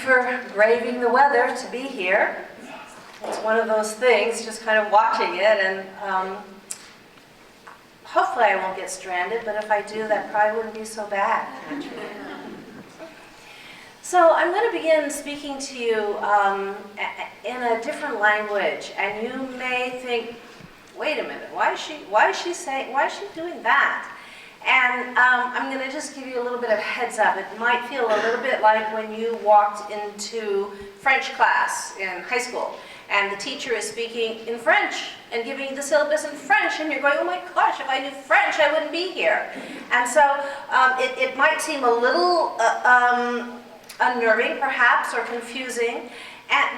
for braving the weather to be here. It's one of those things, just kind of watching it, and hopefully I won't get stranded, but if I do, that probably wouldn't be so bad. So I'm going to begin speaking to you in a different language, and you may think, wait a minute, why is she doing that? And I'm going to just give you a little bit of heads up. It might feel a little bit like when you walked into French class in high school, and the teacher is speaking in French and giving you the syllabus in French, and you're going, oh my gosh, if I knew French, I wouldn't be here. And so it might seem a little unnerving, perhaps, or confusing.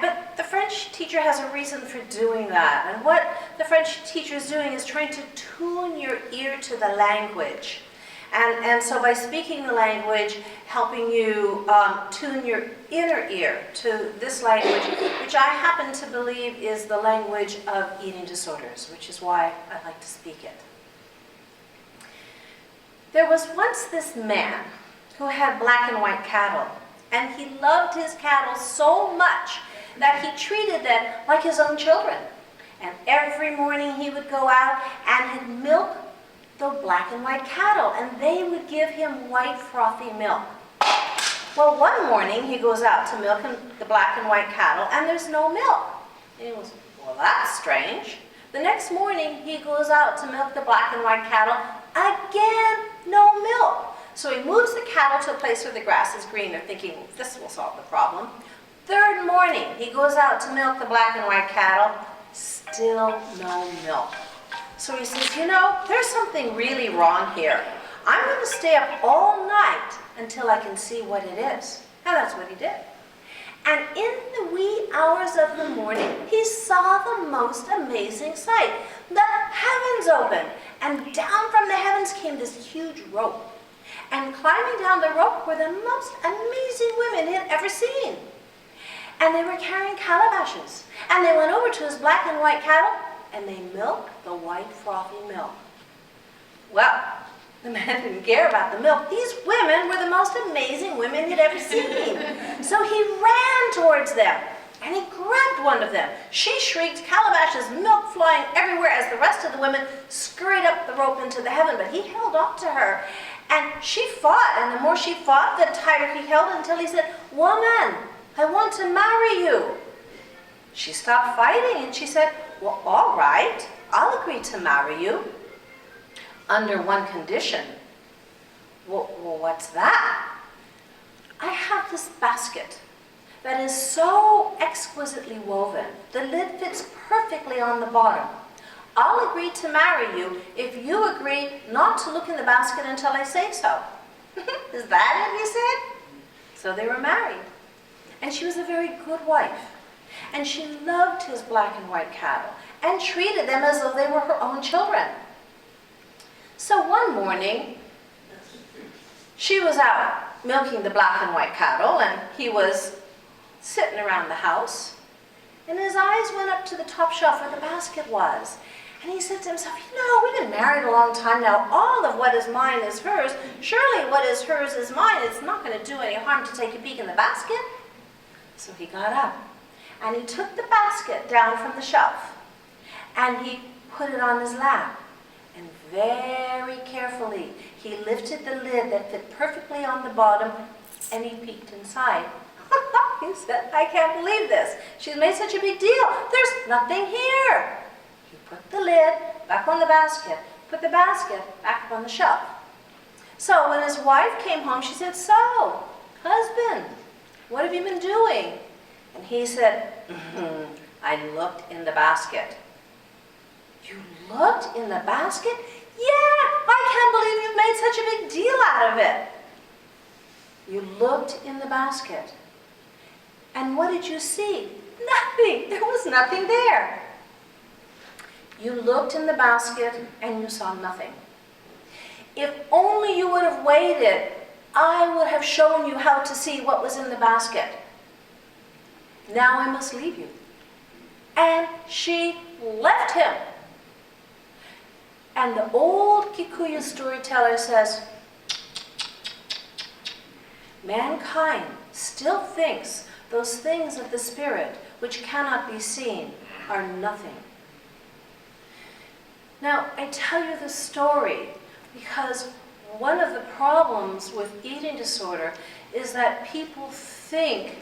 But the French teacher has a reason for doing that. And what the French teacher is doing is trying to tune your ear to the language. And so by speaking the language, helping you tune your inner ear to this language, which I happen to believe is the language of eating disorders, which is why I like to speak it. There was once this man who had black and white cattle. And he loved his cattle so much that he treated them like his own children. And every morning he would go out and he'd milk the black and white cattle, and they would give him white frothy milk. Well, one morning he goes out to milk the black and white cattle, and there's no milk. And he goes, well, that's strange. The next morning he goes out to milk the black and white cattle, again, no milk. So he moves the cattle to a place where the grass is greener, thinking, well, this will solve the problem. Third morning, he goes out to milk the black and white cattle, still no milk. So he says, you know, there's something really wrong here. I'm going to stay up all night until I can see what it is. And that's what he did. And in the wee hours of the morning, he saw the most amazing sight. The heavens opened, and down from the heavens came this huge rope. And climbing down the rope were the most amazing women he had ever seen. And they were carrying calabashes. And they went over to his black and white cattle, and they milked the white frothy milk. Well, the man didn't care about the milk. These women were the most amazing women he'd ever seen. So he ran towards them, and he grabbed one of them. She shrieked, calabashes, milk flying everywhere, as the rest of the women scurried up the rope into the heaven. But he held on to her. And she fought, and the more she fought, the tighter he held, until he said, woman, I want to marry you. She stopped fighting, and she said, well, all right, I'll agree to marry you, under one condition. Well, what's that? I have this basket that is so exquisitely woven. The lid fits perfectly on the bottom. I'll agree to marry you if you agree not to look in the basket until I say so. Is that it, he said? So they were married. And she was a very good wife. And she loved his black and white cattle and treated them as though they were her own children. So one morning, she was out milking the black and white cattle, and he was sitting around the house. And his eyes went up to the top shelf where the basket was. And he said to himself, you know, we've been married a long time now. All of what is mine is hers. Surely what is hers is mine. It's not going to do any harm to take a peek in the basket. So he got up, and he took the basket down from the shelf, and he put it on his lap. And very carefully, he lifted the lid that fit perfectly on the bottom, and he peeked inside. He said, I can't believe this. She's made such a big deal. There's nothing here. He put the lid back on the basket, put the basket back up on the shelf. So when his wife came home, she said, so, husband, what have you been doing? And he said, I looked in the basket. You looked in the basket? Yeah, I can't believe you've made such a big deal out of it. You looked in the basket. And what did you see? Nothing. There was nothing there. You looked in the basket and you saw nothing. If only you would have waited, I would have shown you how to see what was in the basket. Now I must leave you. And she left him. And the old Kikuyu storyteller says, mankind still thinks those things of the spirit which cannot be seen are nothing. Now, I tell you this story because one of the problems with eating disorder is that people think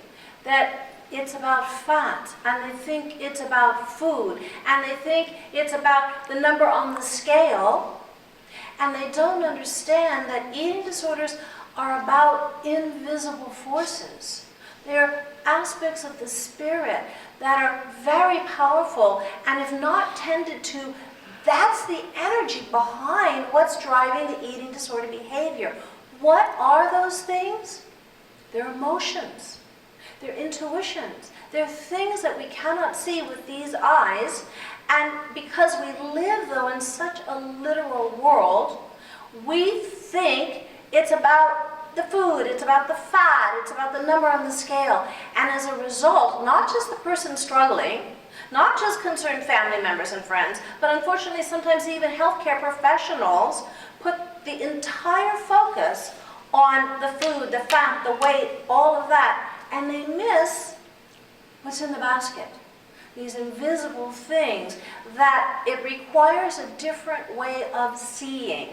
that it's about fat, and they think it's about food, and they think it's about the number on the scale, and they don't understand that eating disorders are about invisible forces. They're aspects of the spirit that are very powerful, and if not tended to, that's the energy behind what's driving the eating disorder behavior. What are those things? They're emotions. They're intuitions. They're things that we cannot see with these eyes, and because we live, though, in such a literal world, we think it's about the food, it's about the fat, it's about the number on the scale. And as a result, not just the person struggling, not just concerned family members and friends, but unfortunately sometimes even healthcare professionals put the entire focus on the food, the fat, the weight, all of that, and they miss what's in the basket. These invisible things that it requires a different way of seeing.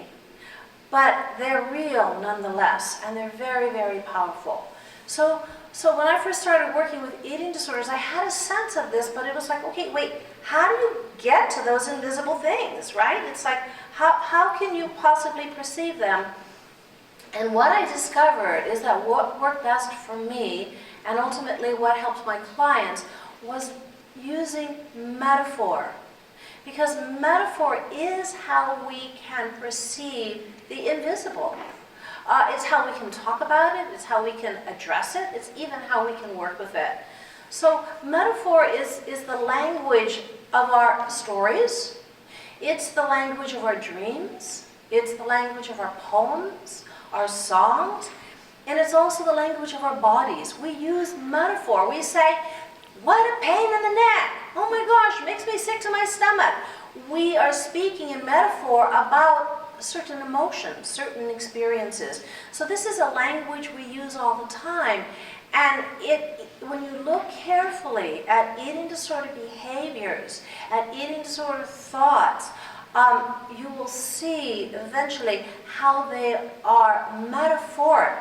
But they're real nonetheless, and they're very, very powerful. So when I first started working with eating disorders, I had a sense of this, but it was like, okay, wait, how do you get to those invisible things, right? It's like, how can you possibly perceive them? And what I discovered is that what worked best for me, and ultimately what helped my clients, was using metaphor. Because metaphor is how we can perceive the invisible. It's how we can talk about it, it's how we can address it, it's even how we can work with it. So metaphor is the language of our stories, it's the language of our dreams, it's the language of our poems, our songs, and it's also the language of our bodies. We use metaphor. We say, what a pain in the neck. Oh my gosh, it makes me sick to my stomach. We are speaking in metaphor about certain emotions, certain experiences. So this is a language we use all the time. And when you look carefully at eating disorder behaviors, at eating disorder thoughts, you will see eventually how they are metaphoric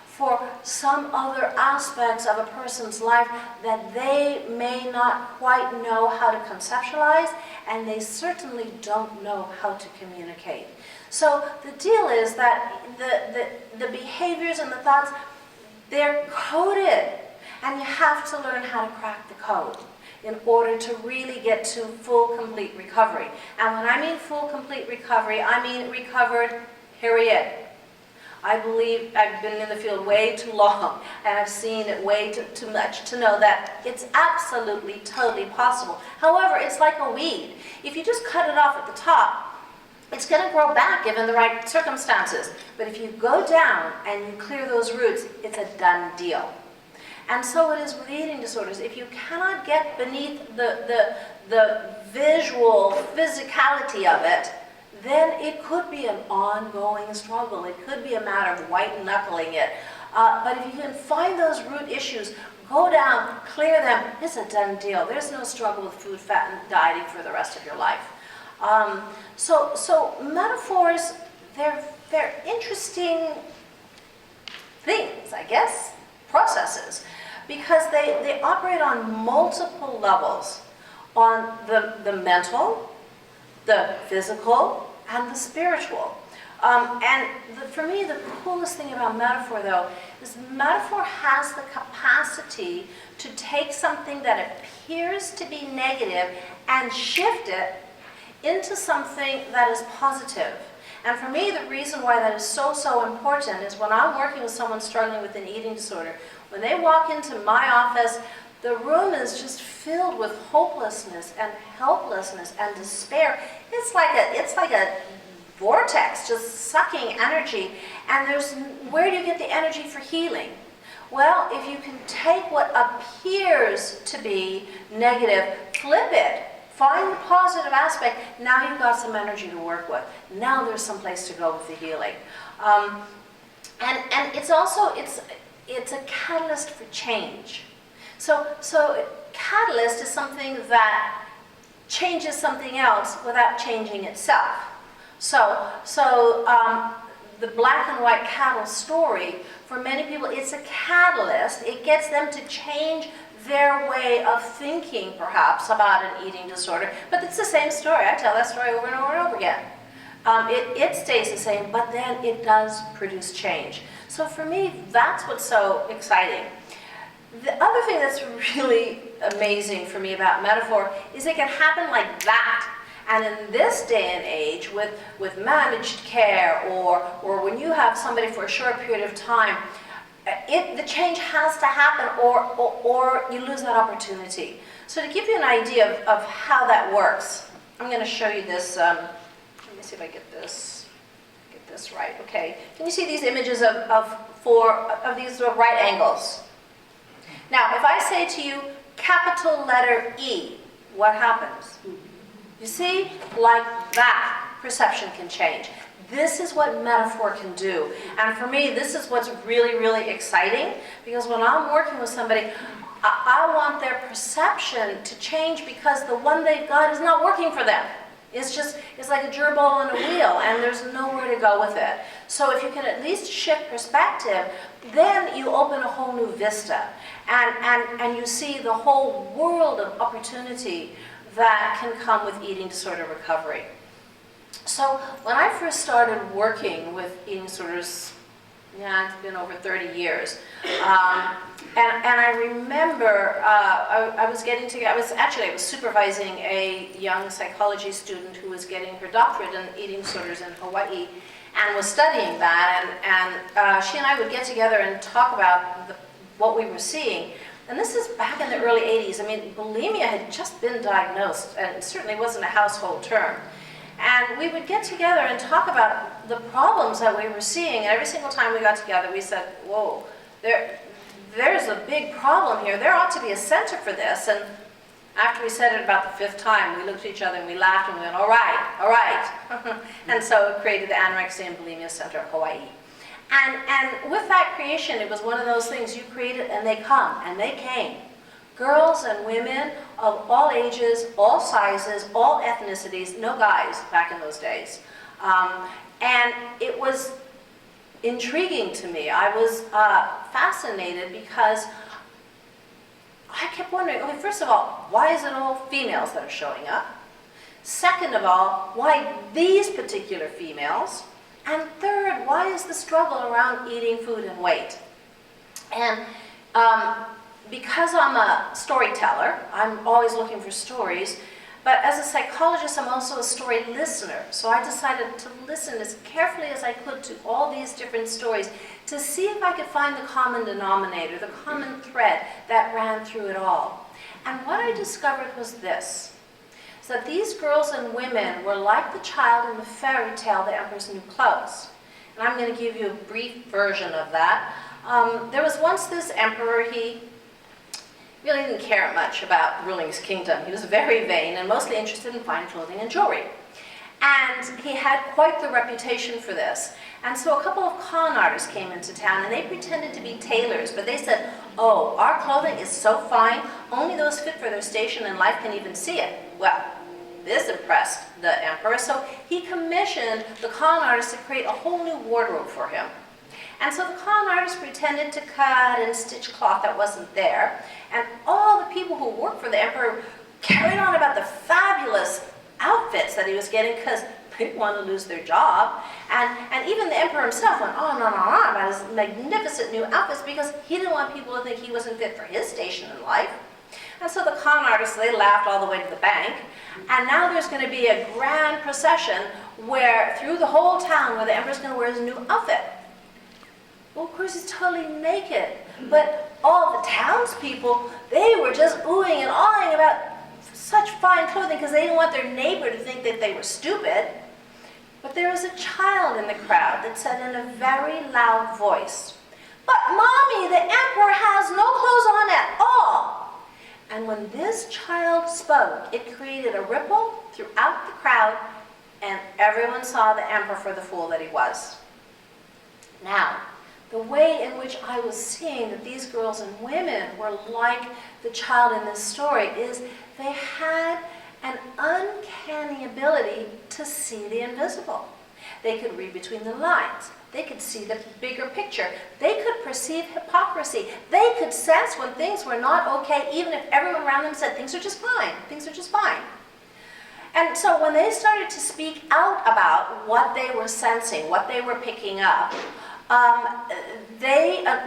for some other aspects of a person's life that they may not quite know how to conceptualize, and they certainly don't know how to communicate. So the deal is that the behaviors and the thoughts, they're coded, and you have to learn how to crack the code in order to really get to full, complete recovery. And when I mean full, complete recovery, I mean recovered, period. I believe I've been in the field way too long, and I've seen it way too much to know that it's absolutely, totally possible. However, it's like a weed. If you just cut it off at the top, it's going to grow back given the right circumstances. But if you go down and you clear those roots, it's a done deal. And so it is with eating disorders. If you cannot get beneath the visual physicality of it, then it could be an ongoing struggle. It could be a matter of white-knuckling it. But if you can find those root issues, go down, clear them, it's a done deal. There's no struggle with food, fat, and dieting for the rest of your life. So metaphors, they're interesting things, I guess, processes, because they operate on multiple levels, on the mental, the physical, and the spiritual. For me, the coolest thing about metaphor, though, is metaphor has the capacity to take something that appears to be negative and shift it into something that is positive. And for me, the reason why that is so important is when I'm working with someone struggling with an eating disorder, when they walk into my office, the room is just filled with hopelessness and helplessness and despair. It's like a vortex just sucking energy. And where do you get the energy for healing? Well, if you can take what appears to be negative, flip it, find the positive aspect, now you've got some energy to work with. Now there's some place to go with the healing. And it's also, it's a catalyst for change. So catalyst is something that changes something else without changing itself. The black and white cattle story, for many people, it's a catalyst. It gets them to change their way of thinking, perhaps, about an eating disorder. But it's the same story. I tell that story over and over and over again. It stays the same, but then it does produce change. So for me, that's what's so exciting. The other thing that's really amazing for me about metaphor is it can happen like that. And in this day and age, with managed care, or when you have somebody for a short period of time, the change has to happen, or you lose that opportunity. So to give you an idea of how that works, I'm going to show you this. Let me see if I get this right. Okay. Can you see these images of these right angles? Now, if I say to you, capital letter E, what happens? You see, like that, perception can change. This is what metaphor can do. And for me, this is what's really, really exciting, because when I'm working with somebody, I want their perception to change, because the one they've got is not working for them. It's like a gerbil on a wheel, and there's nowhere to go with it. So if you can at least shift perspective, then you open a whole new vista. And you see the whole world of opportunity that can come with eating disorder recovery. So when I first started working with eating disorders, it's been over 30 years, and I remember I was supervising a young psychology student who was getting her doctorate in eating disorders in Hawaii, and was studying that, and she and I would get together and talk about what we were seeing. And this is back in the early 80s. I mean, bulimia had just been diagnosed, and it certainly wasn't a household term. And we would get together and talk about the problems that we were seeing. And every single time we got together, we said, whoa, there's a big problem here. There ought to be a center for this. And after we said it about the fifth time, we looked at each other and we laughed and we went, all right. And so it created the Anorexia and Bulimia Center of Hawaii. And with that creation, it was one of those things you created and they come, and they came. Girls and women of all ages, all sizes, all ethnicities, no guys back in those days. And it was intriguing to me. I was fascinated, because I kept wondering, okay, first of all, why is it all females that are showing up? Second of all, why these particular females? And third, why is the struggle around eating food and weight? And because I'm a storyteller, I'm always looking for stories, but as a psychologist, I'm also a story listener. So I decided to listen as carefully as I could to all these different stories to see if I could find the common denominator, the common thread that ran through it all. And what I discovered was this. That these girls and women were like the child in the fairy tale, The Emperor's New Clothes. And I'm going to give you a brief version of that. There was once this emperor. He really didn't care much about ruling his kingdom. He was very vain and mostly interested in fine clothing and jewelry. And he had quite the reputation for this. And so a couple of con artists came into town, and they pretended to be tailors, but they said, oh, our clothing is so fine, only those fit for their station in life can even see it. Well, this impressed the emperor, so he commissioned the con artists to create a whole new wardrobe for him. And so the con artists pretended to cut and stitch cloth that wasn't there, and all the people who worked for the emperor carried on about the fabulous outfits that he was getting, because they didn't want to lose their job. And even the emperor himself went on and on and on about his magnificent new outfits, because he didn't want people to think he wasn't fit for his station in life. And so the con artists, they laughed all the way to the bank. And now there's going to be a grand procession where, through the whole town, where the emperor's going to wear his new outfit. Well, of course, he's totally naked. But all the townspeople, they were just oohing and awing about such fine clothing, because they didn't want their neighbor to think that they were stupid. But there was a child in the crowd that said in a very loud voice, "But Mommy, the emperor has no clothes on at all." And when this child spoke, it created a ripple throughout the crowd, and everyone saw the emperor for the fool that he was. Now, the way in which I was seeing that these girls and women were like the child in this story is they had an uncanny ability to see the invisible. They could read between the lines. They could see the bigger picture. They could perceive hypocrisy. They could sense when things were not okay, even if everyone around them said things are just fine. Things are just fine. And so when they started to speak out about what they were sensing, what they were picking up,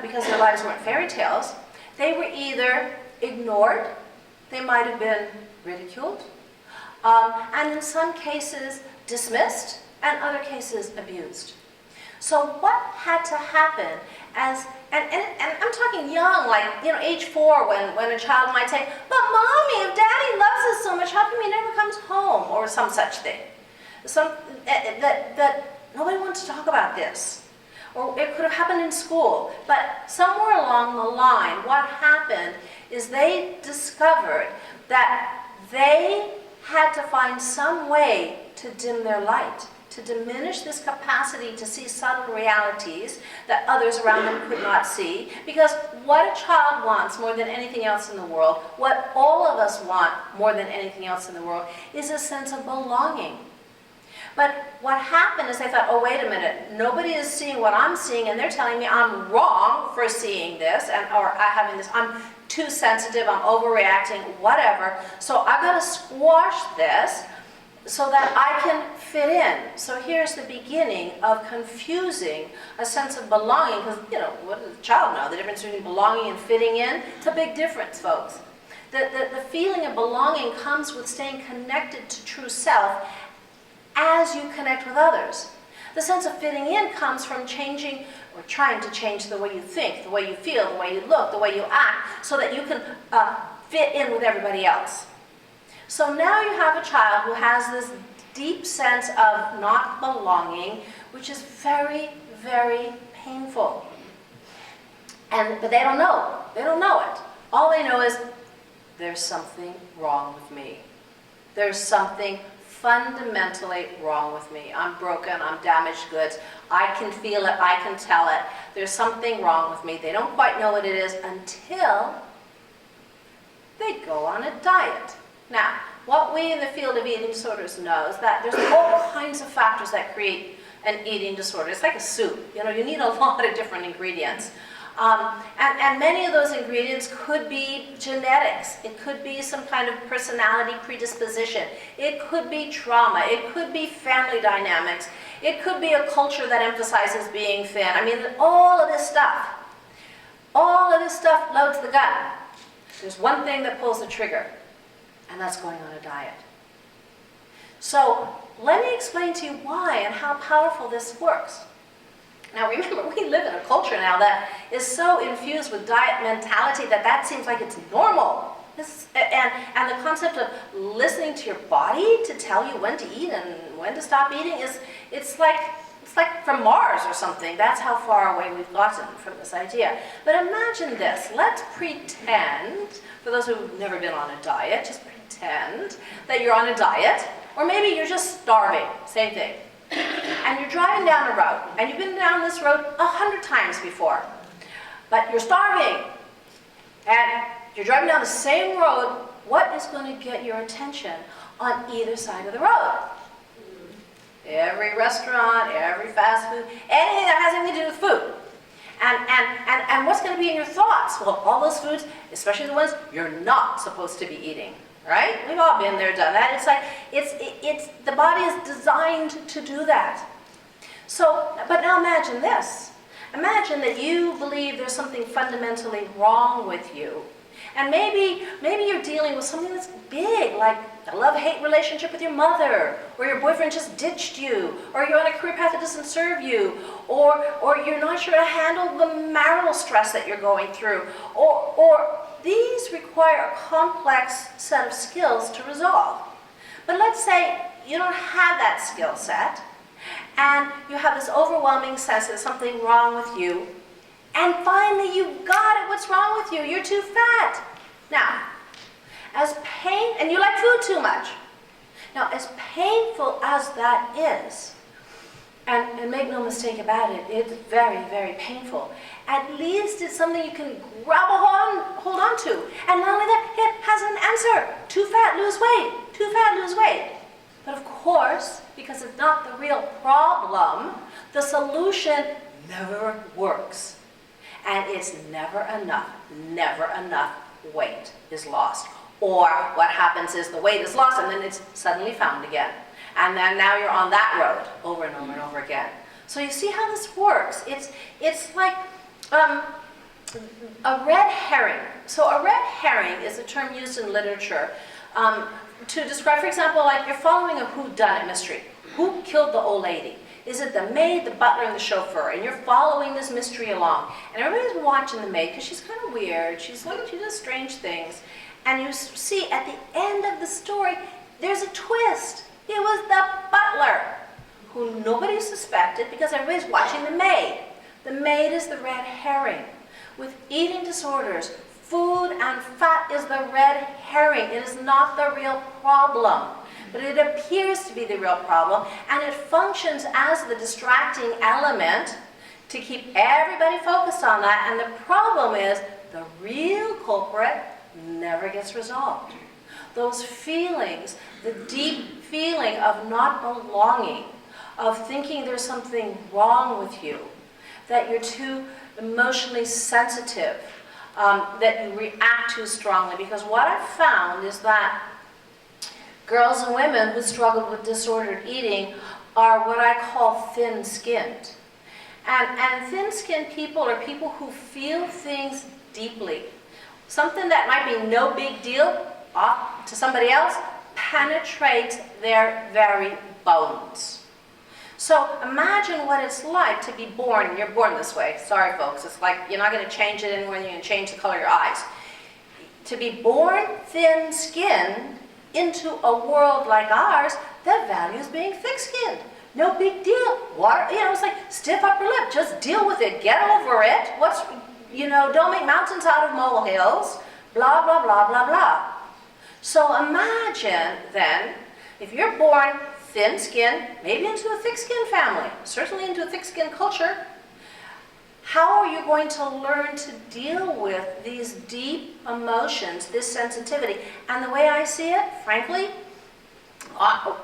because their lives weren't fairy tales, they were either ignored, they might have been ridiculed, and in some cases dismissed, and other cases abused. So what had to happen as, and I'm talking young, like, age 4, when a child might say, but Mommy, if Daddy loves us so much, how come he never comes home? Or some such thing. That nobody wants to talk about this. Or it could have happened in school. But somewhere along the line, what happened is they discovered that they had to find some way to dim their light, to diminish this capacity to see subtle realities that others around them could not see. Because what a child wants more than anything else in the world, what all of us want more than anything else in the world, is a sense of belonging. But what happened is they thought, oh, wait a minute, nobody is seeing what I'm seeing, and they're telling me I'm wrong for seeing this, or having this, I'm too sensitive, I'm overreacting, whatever. So I've got to squash this so that I can fit in. So here's the beginning of confusing a sense of belonging, because, what does a child know? The difference between belonging and fitting in? It's a big difference, folks. The feeling of belonging comes with staying connected to true self as you connect with others. The sense of fitting in comes from changing or trying to change the way you think, the way you feel, the way you look, the way you act, so that you can fit in with everybody else. So now you have a child who has this deep sense of not belonging, which is very, very painful. But they don't know. They don't know it. All they know is, there's something wrong with me. There's something fundamentally wrong with me. I'm broken, I'm damaged goods. I can feel it, I can tell it. There's something wrong with me. They don't quite know what it is until they go on a diet. Now, what we in the field of eating disorders know is that there's all kinds of factors that create an eating disorder. It's like a soup. You need a lot of different ingredients. And many of those ingredients could be genetics. It could be some kind of personality predisposition. It could be trauma. It could be family dynamics. It could be a culture that emphasizes being thin. I mean, all of this stuff loads the gun. There's one thing that pulls the trigger, and that's going on a diet. So let me explain to you why and how powerful this works. Now remember, we live in a culture now that is so infused with diet mentality that seems like it's normal. And the concept of listening to your body to tell you when to eat and when to stop eating it's like from Mars or something. That's how far away we've gotten from this idea. But imagine this. Let's pretend, for those who've never been on a diet, just pretend that you're on a diet, or maybe you're just starving, same thing. And you're driving down a road, and you've been down this road 100 times before, but you're starving, and you're driving down the same road. What is going to get your attention on either side of the road? Every restaurant, every fast food, anything that has anything to do with food. And what's going to be in your thoughts? Well, all those foods, especially the ones you're not supposed to be eating. Right? We've all been there, done that. It's like, the body is designed to do that. So, but now imagine this. Imagine that you believe there's something fundamentally wrong with you. And maybe you're dealing with something that's big, like a love-hate relationship with your mother, or your boyfriend just ditched you, or you're on a career path that doesn't serve you, or you're not sure to handle the marital stress that you're going through, or these require a complex set of skills to resolve. But let's say you don't have that skill set, and you have this overwhelming sense that something wrong with you, and finally you got it, what's wrong with you? You're too fat. Now, and you like food too much. Now, as painful as that is, And make no mistake about it, it's very, very painful. At least it's something you can hold on to. And not only that, it has an answer. Too fat, lose weight. Too fat, lose weight. But of course, because it's not the real problem, the solution never works. And it's never enough weight is lost. Or what happens is the weight is lost and then it's suddenly found again. And then now you're on that road over and over and over again. So you see how this works. It's like a red herring. So a red herring is a term used in literature to describe, for example, like you're following a whodunit mystery. Who killed the old lady? Is it the maid, the butler, and the chauffeur? And you're following this mystery along. And everybody's watching the maid because she's kind of weird. She does strange things. And you see at the end of the story, there's a twist. It was the butler, who nobody suspected because everybody's watching the maid. The maid is the red herring. With eating disorders, food and fat is the red herring. It is not the real problem. But it appears to be the real problem, and it functions as the distracting element to keep everybody focused on that. And the problem is the real culprit never gets resolved. Those feelings, the deep feeling of not belonging, of thinking there's something wrong with you, that you're too emotionally sensitive, that you react too strongly. Because what I've found is that girls and women who struggle with disordered eating are what I call thin-skinned. And thin-skinned people are people who feel things deeply. Something that might be no big deal to somebody else penetrates their very bones. So imagine what it's like to be born, and you're born this way. Sorry folks, it's like you're not going to change it anywhere, you're going to change the color of your eyes. To be born thin-skinned into a world like ours that values being thick-skinned. No big deal. Water, it's like stiff upper lip. Just deal with it. Get over it. Don't make mountains out of molehills. Blah, blah, blah, blah, blah. So imagine then, if you're born thin-skinned, maybe into a thick-skinned family, certainly into a thick-skinned culture, how are you going to learn to deal with these deep emotions, this sensitivity? And the way I see it, frankly,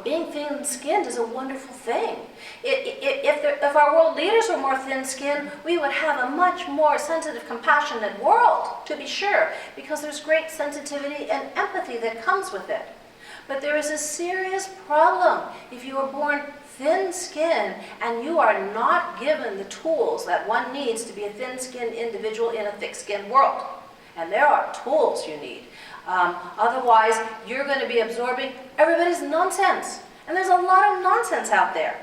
being thin-skinned is a wonderful thing. If our world leaders were more thin-skinned, we would have a much more sensitive, compassionate world, to be sure, because there's great sensitivity and empathy that comes with it. But there is a serious problem if you are born thin-skinned and you are not given the tools that one needs to be a thin-skinned individual in a thick-skinned world. And there are tools you need. Otherwise, you're going to be absorbing everybody's nonsense. And there's a lot of nonsense out there.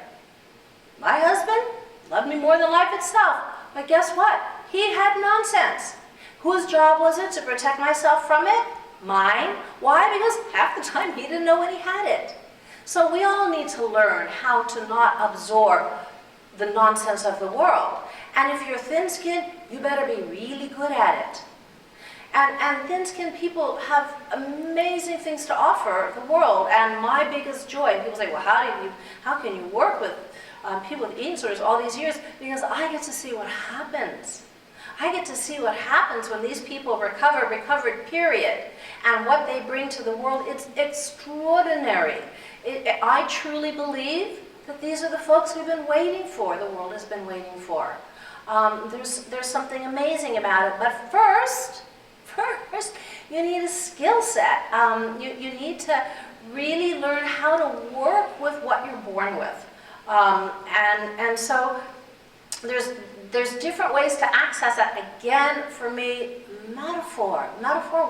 My husband loved me more than life itself. But guess what? He had nonsense. Whose job was it to protect myself from it? Mine. Why? Because half the time he didn't know when he had it. So we all need to learn how to not absorb the nonsense of the world. And if you're thin-skinned, you better be really good at it. And thin-skinned people have amazing things to offer the world. And my biggest joy, and people say, well, how can you work with people with eating disorders all these years? Because I get to see what happens. I get to see what happens when these people recovered, period. And what they bring to the world, it's extraordinary. I truly believe that these are the folks we've been waiting for, the world has been waiting for. There's something amazing about it. But first, you need a skill set. You need to really learn how to work with what you're born with. And so there's different ways to access that. Again, for me, metaphor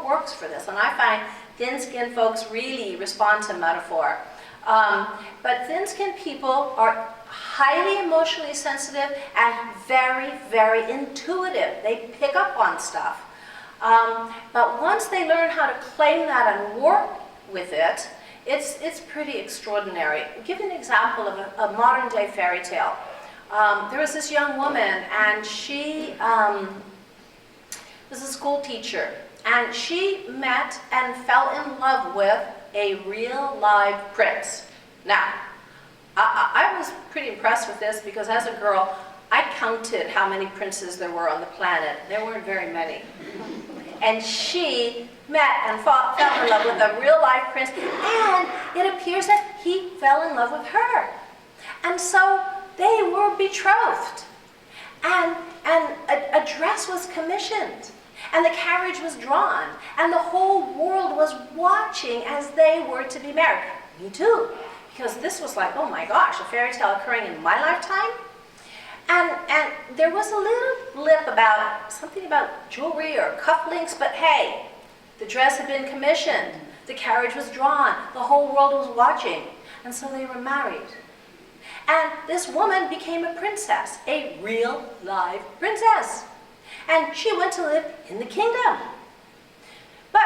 works for this. And I find thin-skinned folks really respond to metaphor. But thin-skinned people are highly emotionally sensitive and very, very intuitive. They pick up on stuff. But once they learn how to claim that and work with it, it's pretty extraordinary. I'll give you an example of a modern-day fairy tale. There was this young woman, and she was a school teacher, and she met and fell in love with a real live prince. Now, I was pretty impressed with this because as a girl, I counted how many princes there were on the planet. There weren't very many. And she met and fell in love with a real-life prince, and it appears that he fell in love with her. And so they were betrothed. And a dress was commissioned. And the carriage was drawn. And the whole world was watching as they were to be married. Me too. Because this was like, oh my gosh, a fairy tale occurring in my lifetime. And there was a little blip about something about jewelry or cufflinks, but hey, the dress had been commissioned. The carriage was drawn. The whole world was watching. And so they were married. And this woman became a princess, a real live princess. And she went to live in the kingdom. But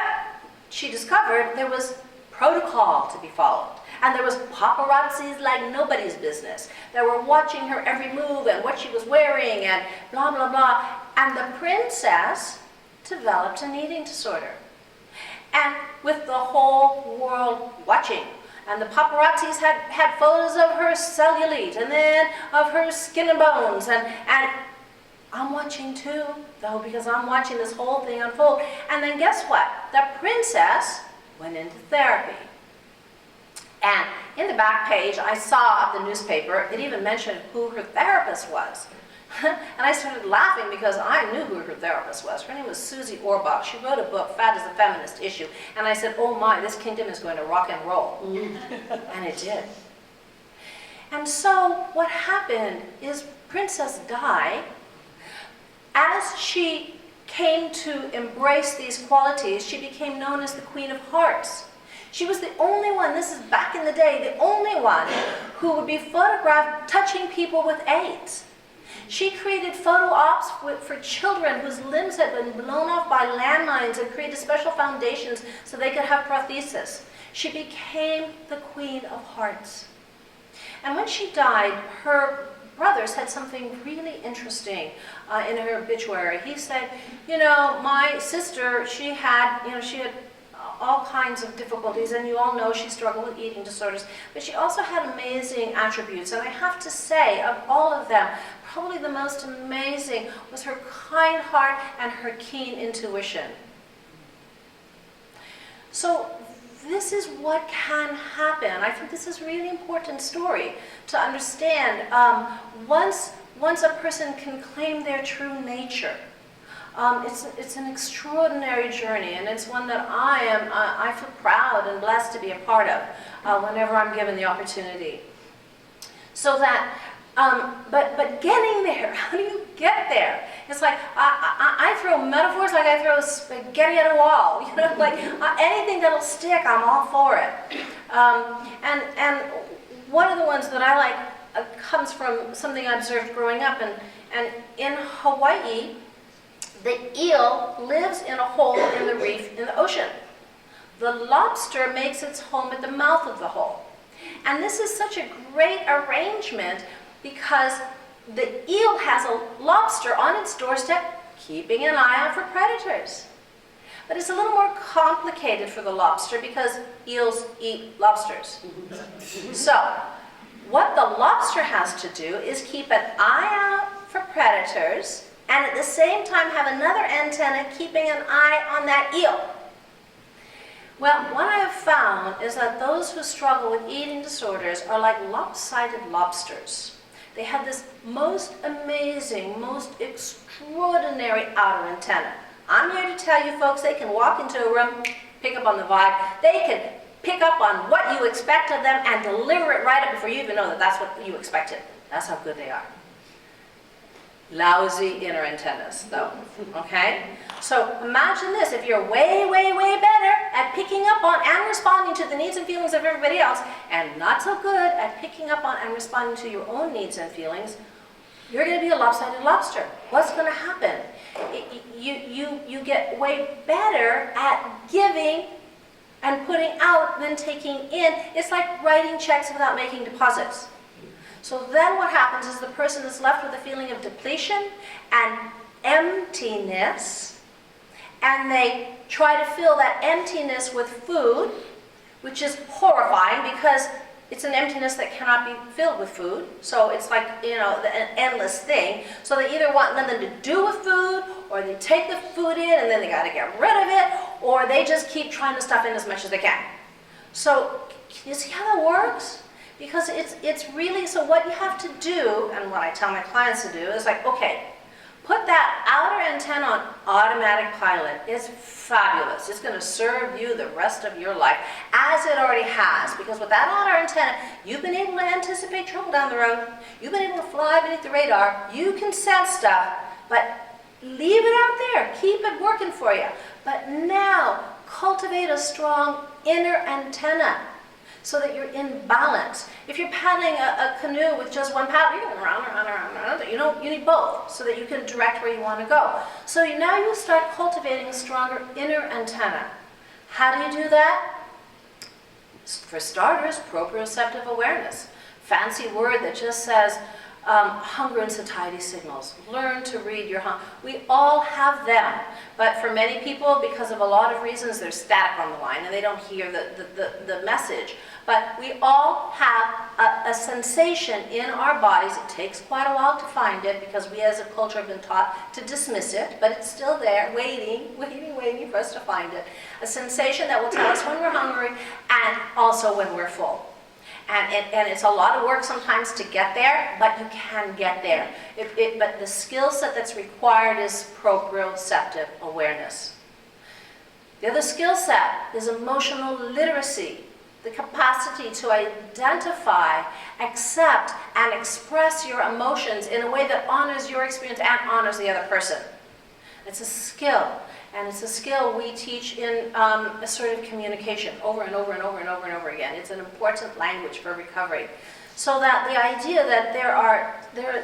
she discovered there was protocol to be followed. And there was paparazzis like nobody's business. They were watching her every move and what she was wearing and blah, blah, blah. And the princess developed an eating disorder. And with the whole world watching. And the paparazzis had photos of her cellulite and then of her skin and bones. And I'm watching too, though, because I'm watching this whole thing unfold. And then guess what? The princess went into therapy. And in the back page, I saw of the newspaper, it even mentioned who her therapist was. And I started laughing because I knew who her therapist was. Her name was Susie Orbach. She wrote a book, Fat is a Feminist Issue. And I said, oh my, this kingdom is going to rock and roll. And it did. And so what happened is Princess Di, as she came to embrace these qualities, she became known as the Queen of Hearts. She was the only one, this is back in the day, the only one who would be photographed touching people with AIDS. She created photo ops for children whose limbs had been blown off by landmines and created special foundations so they could have prosthesis. She became the Queen of Hearts. And when she died, her brothers had something really interesting in her obituary. He said, you know, my sister, she had all kinds of difficulties, and you all know she struggled with eating disorders, but she also had amazing attributes, and I have to say, of all of them, probably the most amazing was her kind heart and her keen intuition. So this is what can happen. I think this is a really important story to understand. Once a person can claim their true nature, it's an extraordinary journey, and it's one that I feel proud and blessed to be a part of whenever I'm given the opportunity. So that, but getting there, how do you get there? It's like, I throw metaphors like I throw spaghetti at a wall, you know, like anything that'll stick, I'm all for it. And one of the ones that I like comes from something I observed growing up, and in Hawaii, the eel lives in a hole in the reef in the ocean. The lobster makes its home at the mouth of the hole. And this is such a great arrangement because the eel has a lobster on its doorstep, keeping an eye out for predators. But it's a little more complicated for the lobster because eels eat lobsters. So, what the lobster has to do is keep an eye out for predators and at the same time have another antenna keeping an eye on that eel. Well, what I have found is that those who struggle with eating disorders are like lopsided lobsters. They have this most amazing, most extraordinary outer antenna. I'm here to tell you folks, they can walk into a room, pick up on the vibe, they can pick up on what you expect of them and deliver it right up before you even know that that's what you expected. That's how good they are. Lousy inner antennas, though, okay? So imagine this, if you're way, way, way better at picking up on and responding to the needs and feelings of everybody else, and not so good at picking up on and responding to your own needs and feelings, you're going to be a lopsided lobster. What's going to happen? You get way better at giving and putting out than taking in. It's like writing checks without making deposits. So then what happens is the person is left with a feeling of depletion and emptiness, and they try to fill that emptiness with food, which is horrifying because it's an emptiness that cannot be filled with food. So it's like, an endless thing. So they either want nothing to do with food, or they take the food in and then they got to get rid of it, or they just keep trying to stuff in as much as they can. So you see how that works? Because it's really, so what you have to do, and what I tell my clients to do, is like, okay, put that outer antenna on automatic pilot. It's fabulous. It's going to serve you the rest of your life, as it already has. Because with that outer antenna, you've been able to anticipate trouble down the road. You've been able to fly beneath the radar. You can sense stuff, but leave it out there. Keep it working for you. But now, cultivate a strong inner antenna, so that you're in balance. If you're paddling a canoe with just one paddle, you're going round and round and round and round. You need both so that you can direct where you want to go. So now you start cultivating a stronger inner antenna. How do you do that? For starters, proprioceptive awareness. Fancy word that just says hunger and satiety signals. Learn to read your hunger. We all have them, but for many people, because of a lot of reasons, there's static on the line and they don't hear the message. But we all have a sensation in our bodies. It takes quite a while to find it because we as a culture have been taught to dismiss it, but it's still there, waiting for us to find it. A sensation that will tell us when we're hungry and also when we're full. And it's a lot of work sometimes to get there, but you can get there. But the skill set that's required is proprioceptive awareness. The other skill set is emotional literacy, the capacity to identify, accept, and express your emotions in a way that honors your experience and honors the other person. It's a skill. And it's a skill we teach in assertive communication over and over and over and over and over again. It's an important language for recovery. So that the idea that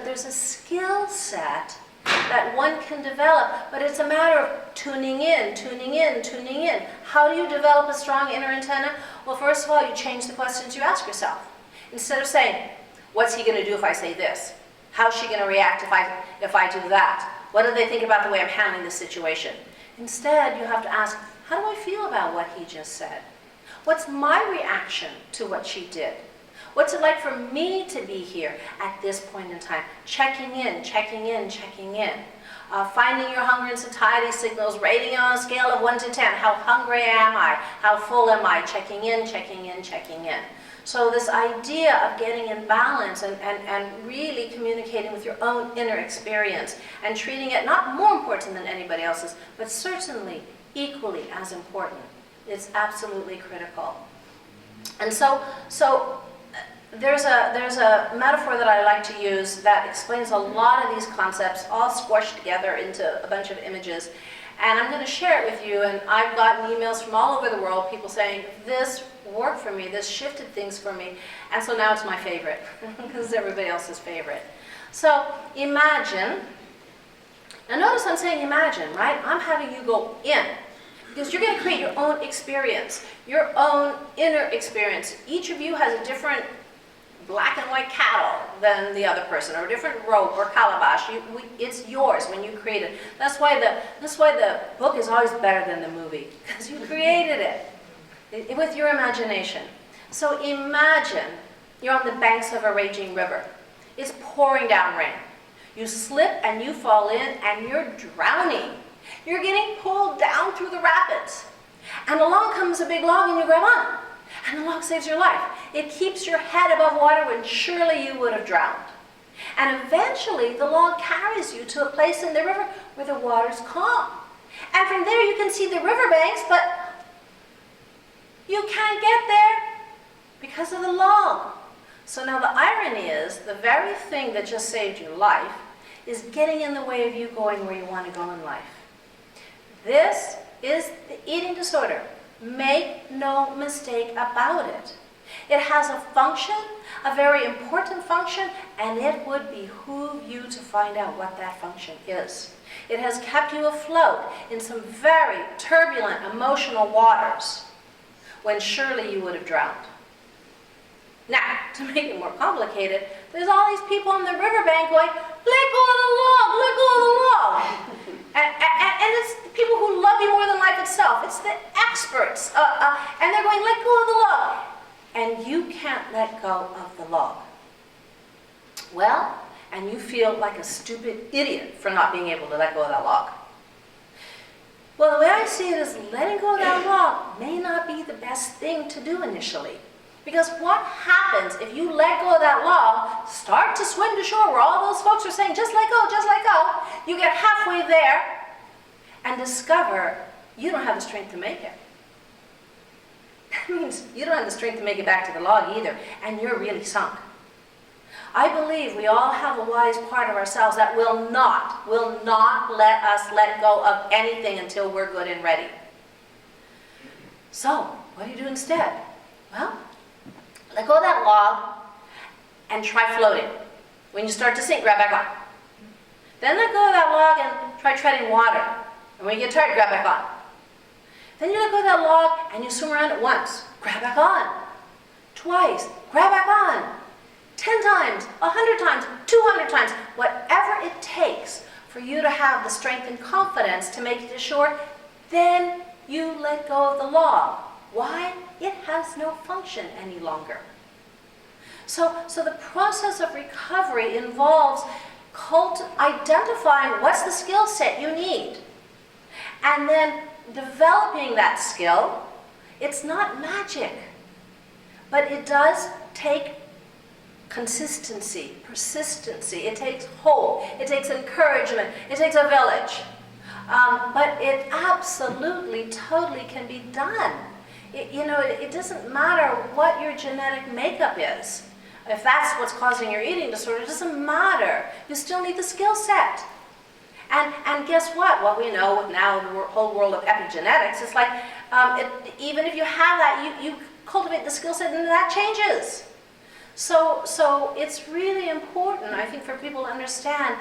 there's a skill set that one can develop, but it's a matter of tuning in, tuning in, tuning in. How do you develop a strong inner antenna? Well, first of all, you change the questions you ask yourself. Instead of saying, what's he going to do if I say this? How's she going to react if I do that? What do they think about the way I'm handling this situation? Instead, you have to ask, how do I feel about what he just said? What's my reaction to what she did? What's it like for me to be here at this point in time? Checking in, checking in, checking in. Finding your hunger and satiety signals, rating it on a scale of 1 to 10. How hungry am I? How full am I? Checking in, checking in, checking in. So this idea of getting in balance and really communicating with your own inner experience and treating it not more important than anybody else's, but certainly equally as important. It's absolutely critical. And so there's a metaphor that I like to use that explains a lot of these concepts all squashed together into a bunch of images. And I'm going to share it with you, and I've gotten emails from all over the world, people saying, this worked for me, this shifted things for me, and so now it's my favorite, because it's everybody else's favorite. So imagine, now notice I'm saying imagine, right? I'm having you go in, because you're going to create your own experience, your own inner experience. Each of you has a different black and white cattle than the other person, or a different rope or calabash. It's yours when you create it. That's why the book is always better than the movie, because you created it with your imagination. So imagine you're on the banks of a raging river. It's pouring down rain. You slip and you fall in and you're drowning. You're getting pulled down through the rapids. And along comes a big log and you grab on. And the log saves your life. It keeps your head above water when surely you would have drowned. And eventually, the log carries you to a place in the river where the water's calm. And from there, you can see the riverbanks, but you can't get there because of the log. So now the irony is, the very thing that just saved your life is getting in the way of you going where you want to go in life. This is the eating disorder. Make no mistake about it. It has a function, a very important function, and it would behoove you to find out what that function is. It has kept you afloat in some very turbulent emotional waters when surely you would have drowned. Now, to make it more complicated, there's all these people on the riverbank going, let go of the log, let go of the log. And it's the people who love you more than life itself. It's the experts. And they're going, let go of the log. and you can't let go of the log. Well, and you feel like a stupid idiot for not being able to let go of that log. Well, the way I see it is letting go of that log may not be the best thing to do initially. Because what happens if you let go of that log, start to swim to shore where all those folks are saying, just let go, just let go. You get halfway there and discover you don't have the strength to make it. That means you don't have the strength to make it back to the log either, and you're really sunk. I believe we all have a wise part of ourselves that will not let us let go of anything until we're good and ready. So, what do you do instead? Well, let go of that log and try floating. When you start to sink, grab back on. Then let go of that log and try treading water. And when you get tired, grab back on. Then you let go of that log and you swim around it once. Grab back on. Twice. Grab back on. 10 times, 100 times, 200 times. Whatever it takes for you to have the strength and confidence to make it to shore, then you let go of the log. Why? It has no function any longer. So the process of recovery involves identifying what's the skill set you need, and then developing that skill. It's not magic, but it does take consistency, persistency. It takes hope. It takes encouragement. It takes a village. But it absolutely, totally can be done. It doesn't matter what your genetic makeup is. If that's what's causing your eating disorder, it doesn't matter. You still need the skill set. And guess what? Well, we know now the whole world of epigenetics, it's like even if you have that, you cultivate the skill set and that changes. So it's really important, I think, for people to understand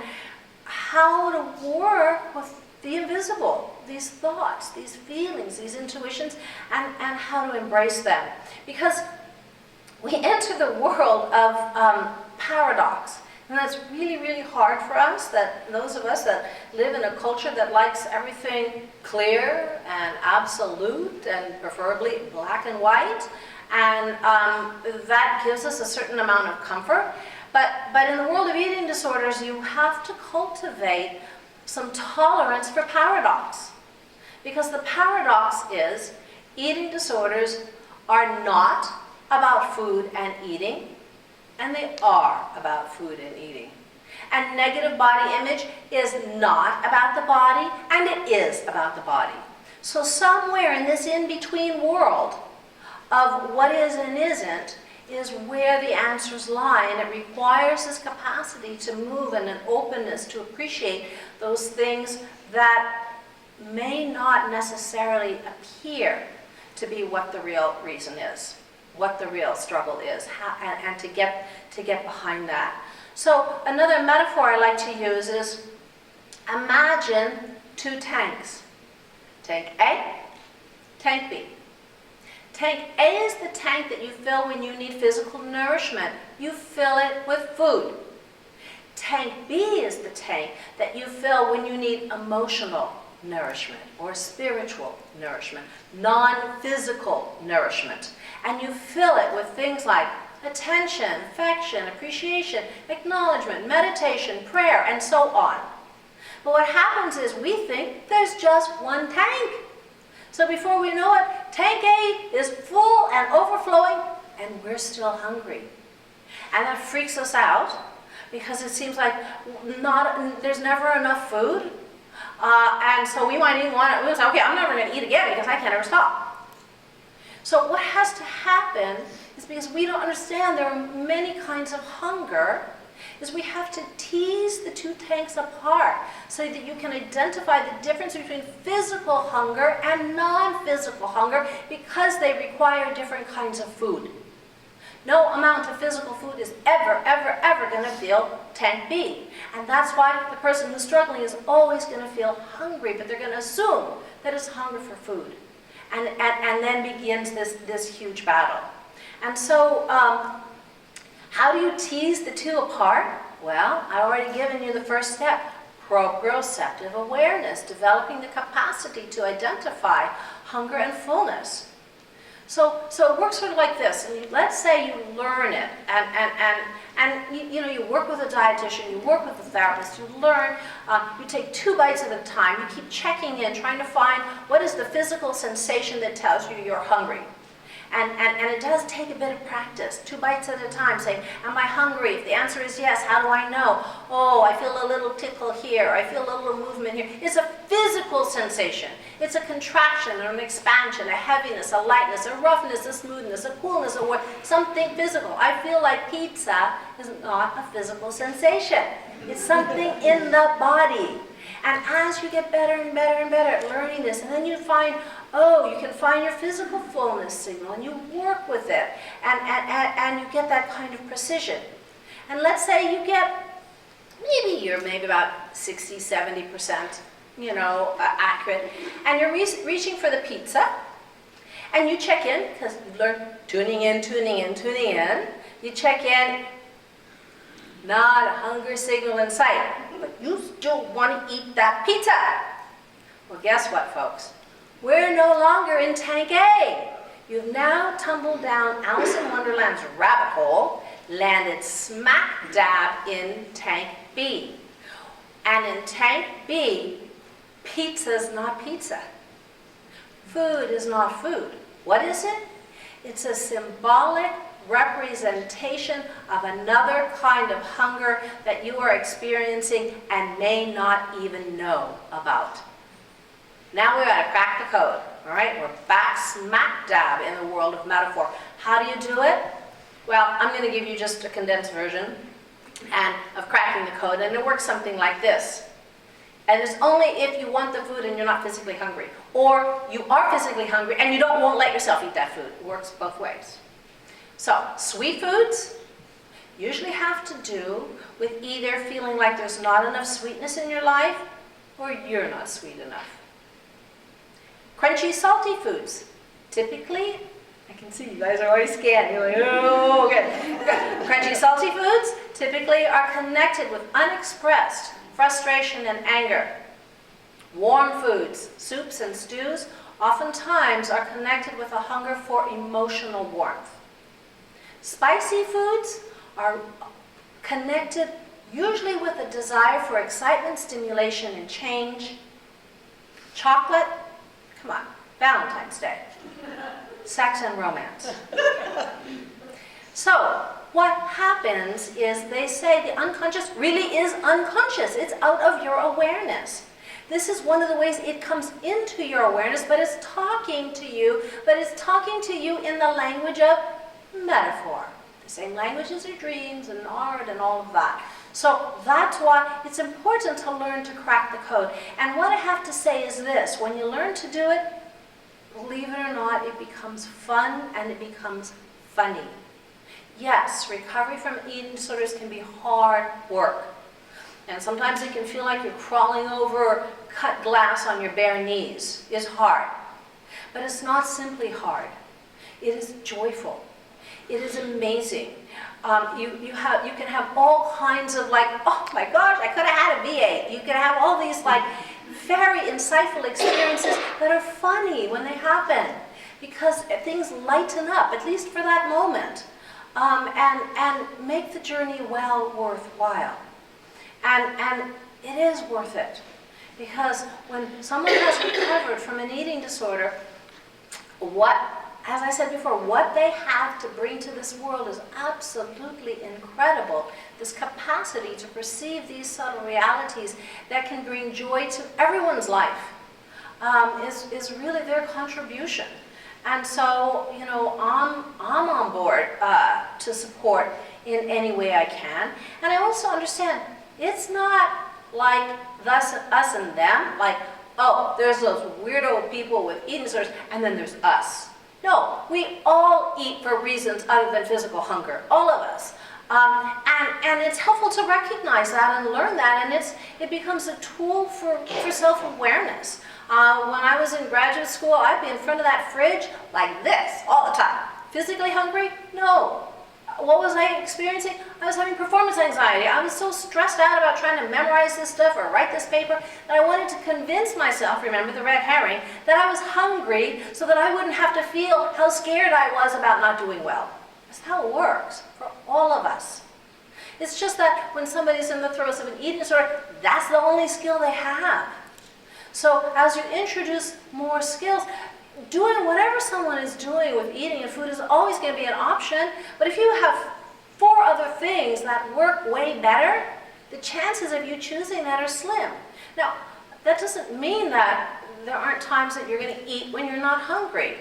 how to work with the invisible, these thoughts, these feelings, these intuitions, and how to embrace them. Because we enter the world of paradox. And that's really, really hard for us, that those of us that live in a culture that likes everything clear and absolute and preferably black and white. And that gives us a certain amount of comfort. But in the world of eating disorders, you have to cultivate some tolerance for paradox. Because the paradox is eating disorders are not about food and eating, and they are about food and eating. And negative body image is not about the body, and it is about the body. So somewhere in this in-between world of what is and isn't is where the answers lie, and it requires this capacity to move and an openness to appreciate those things that may not necessarily appear to be what the real reason is, what the real struggle is, and to get behind that. So another metaphor I like to use is, imagine two tanks. Tank A, tank B. Tank A is the tank that you fill when you need physical nourishment. You fill it with food. Tank B is the tank that you fill when you need emotional nourishment or spiritual nourishment, non-physical nourishment. And you fill it with things like attention, affection, appreciation, acknowledgement, meditation, prayer, and so on. But what happens is we think there's just one tank. So before we know it, tank A is full and overflowing, and we're still hungry. And that freaks us out because it seems like there's never enough food. And so we might even want to say, okay, I'm never going to eat again because I can't ever stop. So what has to happen is, because we don't understand there are many kinds of hunger, is we have to tease the two tanks apart so that you can identify the difference between physical hunger and non-physical hunger, because they require different kinds of food. No amount of physical food is ever going to fill tank B. And that's why the person who's struggling is always going to feel hungry, but they're going to assume that it's hunger for food. And then begins this huge battle. And so, how do you tease the two apart? Well, I've already given you the first step, proprioceptive awareness, developing the capacity to identify hunger and fullness. So it works sort of like this. And let's say you learn it, and you work with a dietitian, you work with a therapist, you learn, you take 2 bites at a time, you keep checking in, trying to find what is the physical sensation that tells you you're hungry. And it does take a bit of practice, 2 bites at a time, saying, am I hungry? If the answer is yes, how do I know? Oh, I feel a little tickle here, I feel a little movement here. It's a physical sensation. It's a contraction or an expansion, a heaviness, a lightness, a roughness, a smoothness, a coolness, or something physical. I feel like pizza is not a physical sensation. It's something in the body. And as you get better and better and better at learning this, and then you find, oh, you can find your physical fullness signal, and you work with it, and you get that kind of precision. And let's say you get, you're maybe about 60, 70%, accurate, and you're reaching for the pizza, and you check in, because you learn tuning in. You check in, not a hunger signal in sight, but you still want to eat that pizza. Well, guess what, folks? We're no longer in tank A. You've now tumbled down Alice in Wonderland's rabbit hole, landed smack dab in tank B. And in tank B, pizza's not pizza. Food is not food. What is it? It's a symbolic representation of another kind of hunger that you are experiencing and may not even know about. Now we've got to crack the code, all right? We're back smack dab in the world of metaphor. How do you do it? Well, I'm going to give you just a condensed version of cracking the code, and it works something like this. And it's only if you want the food and you're not physically hungry, or you are physically hungry and you won't let yourself eat that food. It works both ways. So, sweet foods usually have to do with either feeling like there's not enough sweetness in your life, or you're not sweet enough. Crunchy, salty foods, typically, I can see you guys are already scanning. You're like, oh, okay. Crunchy, salty foods typically are connected with unexpressed frustration and anger. Warm foods, soups and stews, oftentimes are connected with a hunger for emotional warmth. Spicy foods are connected usually with a desire for excitement, stimulation, and change. Chocolate, come on, Valentine's Day. Sex and romance. So, what happens is they say the unconscious really is unconscious. It's out of your awareness. This is one of the ways it comes into your awareness, but it's talking to you, in the language of metaphor. The same language as your dreams and art and all of that. So that's why it's important to learn to crack the code. And what I have to say is this: when you learn to do it, believe it or not, it becomes fun and it becomes funny. Yes, recovery from eating disorders can be hard work. And sometimes it can feel like you're crawling over cut glass on your bare knees. It's hard. But it's not simply hard. It is joyful. It is amazing. You can have all kinds of oh my gosh, I could have had a V8. You can have all these very insightful experiences that are funny when they happen, because things lighten up, at least for that moment, and make the journey well worthwhile. And it is worth it, because when someone has recovered from an eating disorder, as I said before, what they have to bring to this world is absolutely incredible. This capacity to perceive these subtle realities that can bring joy to everyone's life is really their contribution. And so, I'm on board to support in any way I can. And I also understand it's not like us and them, oh, there's those weirdo people with eating disorders, and then there's us. No, we all eat for reasons other than physical hunger, all of us. And it's helpful to recognize that and learn that, and it becomes a tool for self-awareness. When I was in graduate school, I'd be in front of that fridge like this all the time. Physically hungry? No. what was I experiencing? I was having performance anxiety. I was so stressed out about trying to memorize this stuff or write this paper that I wanted to convince myself, remember the red herring, that I was hungry so that I wouldn't have to feel how scared I was about not doing well. That's how it works for all of us. It's just that when somebody's in the throes of an eating disorder, that's the only skill they have. So as you introduce more skills, doing whatever someone is doing with eating and food is always going to be an option, but if you have 4 other things that work way better, the chances of you choosing that are slim. Now, that doesn't mean that there aren't times that you're going to eat when you're not hungry.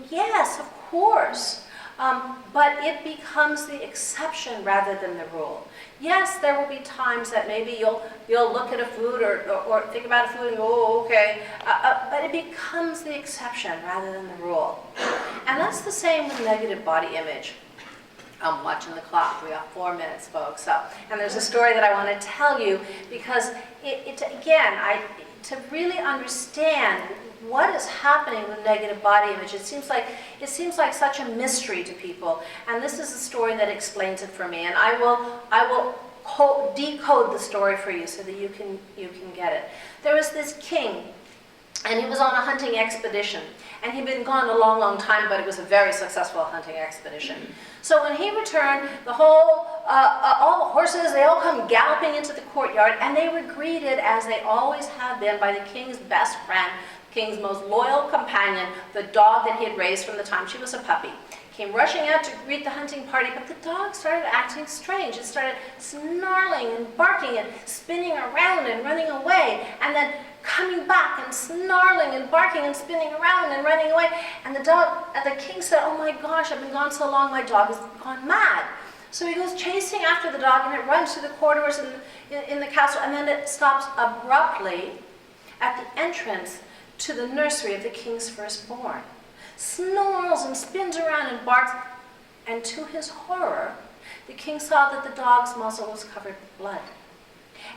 Yes, of course, but it becomes the exception rather than the rule. Yes, there will be times that maybe you'll look at a food or think about a food and go, oh, okay, but it becomes the exception rather than the rule. And that's the same with negative body image. I'm watching the clock. We got 4 minutes, folks. So, and there's a story that I want to tell you because to really understand what is happening with negative body image, it seems like such a mystery to people. And this is a story that explains it for me. And I will decode the story for you so that you can get it. There was this king, and he was on a hunting expedition. And he'd been gone a long, long time, but it was a very successful hunting expedition. So when he returned, all the horses, they all come galloping into the courtyard, and they were greeted, as they always have been, by the king's best friend, the king's most loyal companion, the dog that he had raised from the time she was a puppy. Came rushing out to greet the hunting party, but the dog started acting strange. It started snarling and barking and spinning around and running away, and then coming back and snarling and barking and spinning around and running away. And the king said, oh my gosh, I've been gone so long, my dog has gone mad. So he goes chasing after the dog, and it runs through the corridors in the castle, and then it stops abruptly at the entrance to the nursery of the king's firstborn. Snarls and spins around and barks, and to his horror, the king saw that the dog's muzzle was covered with blood.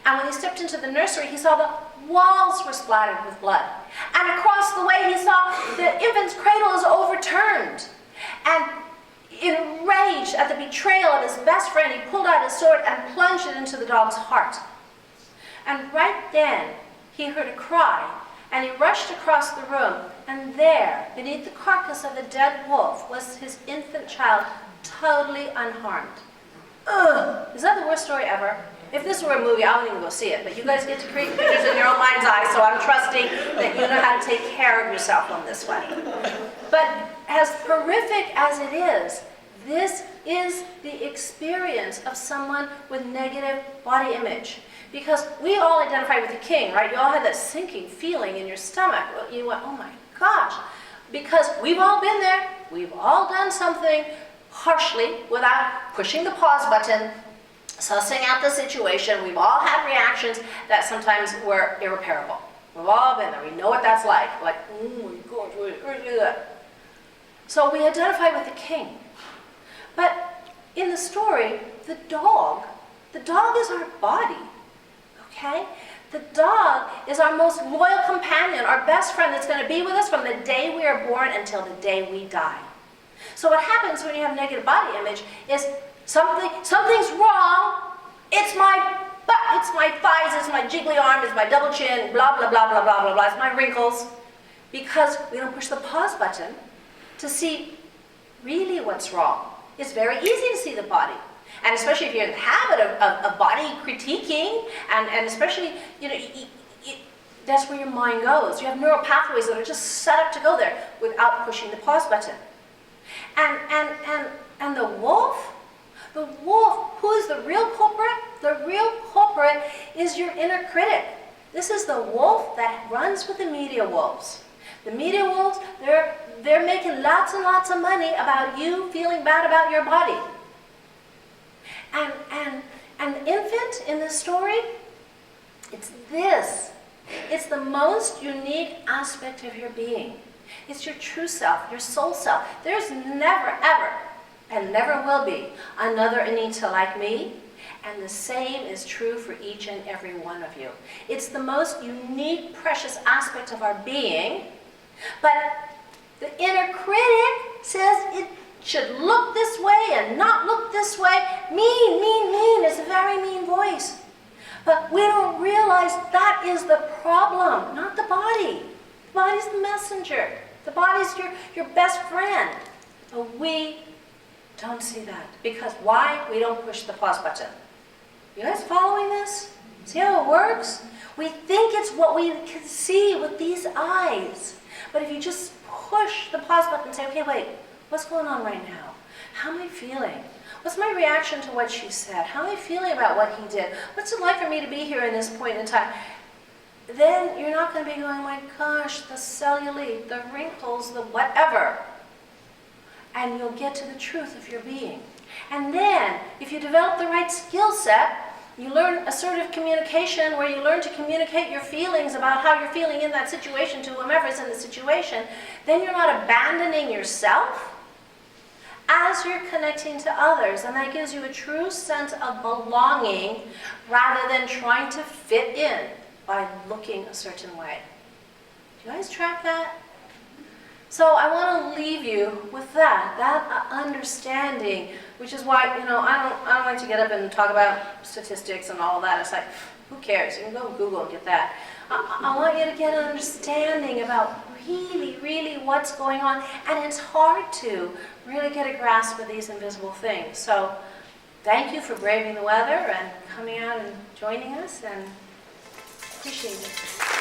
And when he stepped into the nursery, he saw the walls were splattered with blood. And across the way, he saw the infant's cradle is overturned. And enraged at the betrayal of his best friend, he pulled out his sword and plunged it into the dog's heart. And right then, he heard a cry, and he rushed across the room, and there, beneath the carcass of a dead wolf, was his infant child, totally unharmed. Ugh! Is that the worst story ever? If this were a movie, I wouldn't even go see it, but you guys get to create pictures in your own mind's eye, so I'm trusting that you know how to take care of yourself on this one. But as horrific as it is, this is the experience of someone with negative body image. Because we all identify with the king, right? You all had that sinking feeling in your stomach. You went, oh my gosh. Because we've all been there. We've all done something harshly without pushing the pause button, sussing out the situation. We've all had reactions that sometimes were irreparable. We've all been there. We know what that's like. Like, oh my gosh. So we identify with the king. But in the story, the dog is our body. Okay? The dog is our most loyal companion, our best friend that's going to be with us from the day we are born until the day we die. So what happens when you have negative body image is something's wrong. It's my butt, it's my thighs, it's my jiggly arm, it's my double chin, blah, blah, blah, blah, blah, blah, blah. It's my wrinkles. Because we don't push the pause button to see really what's wrong. It's very easy to see the body. And especially if you're in the habit of body critiquing, and especially, that's where your mind goes. You have neural pathways that are just set up to go there without pushing the pause button. And the wolf, who is the real culprit? The real culprit is your inner critic. This is the wolf that runs with the media wolves. The media wolves, they're making lots and lots of money about you feeling bad about your body. And the infant in this story, it's this. It's the most unique aspect of your being. It's your true self, your soul self. There's never, ever, and never will be another Anita like me, and the same is true for each and every one of you. It's the most unique, precious aspect of our being, but the inner critic says it should look this way and not look this way. Mean, mean, mean is a very mean voice. But we don't realize that is the problem, not the body. The body's the messenger. The body's your best friend. But we don't see that. Because why? We don't push the pause button. You guys following this? See how it works? We think it's what we can see with these eyes. But if you just push the pause button and say, okay, wait, what's going on right now? How am I feeling? What's my reaction to what she said? How am I feeling about what he did? What's it like for me to be here in this point in time? Then you're not going to be going, oh my gosh, the cellulite, the wrinkles, the whatever. And you'll get to the truth of your being. And then, if you develop the right skill set, you learn assertive communication, where you learn to communicate your feelings about how you're feeling in that situation to whomever's in the situation, then you're not abandoning yourself as you're connecting to others. And that gives you a true sense of belonging rather than trying to fit in by looking a certain way. Do you guys track that? So I want to leave you with that understanding, which is why, you know, I don't like to get up and talk about statistics and all of that. It's like, who cares? You can go Google and get that. I want you to get an understanding about really, really what's going on. And it's hard to really get a grasp of these invisible things. So thank you for braving the weather and coming out and joining us, and appreciate it.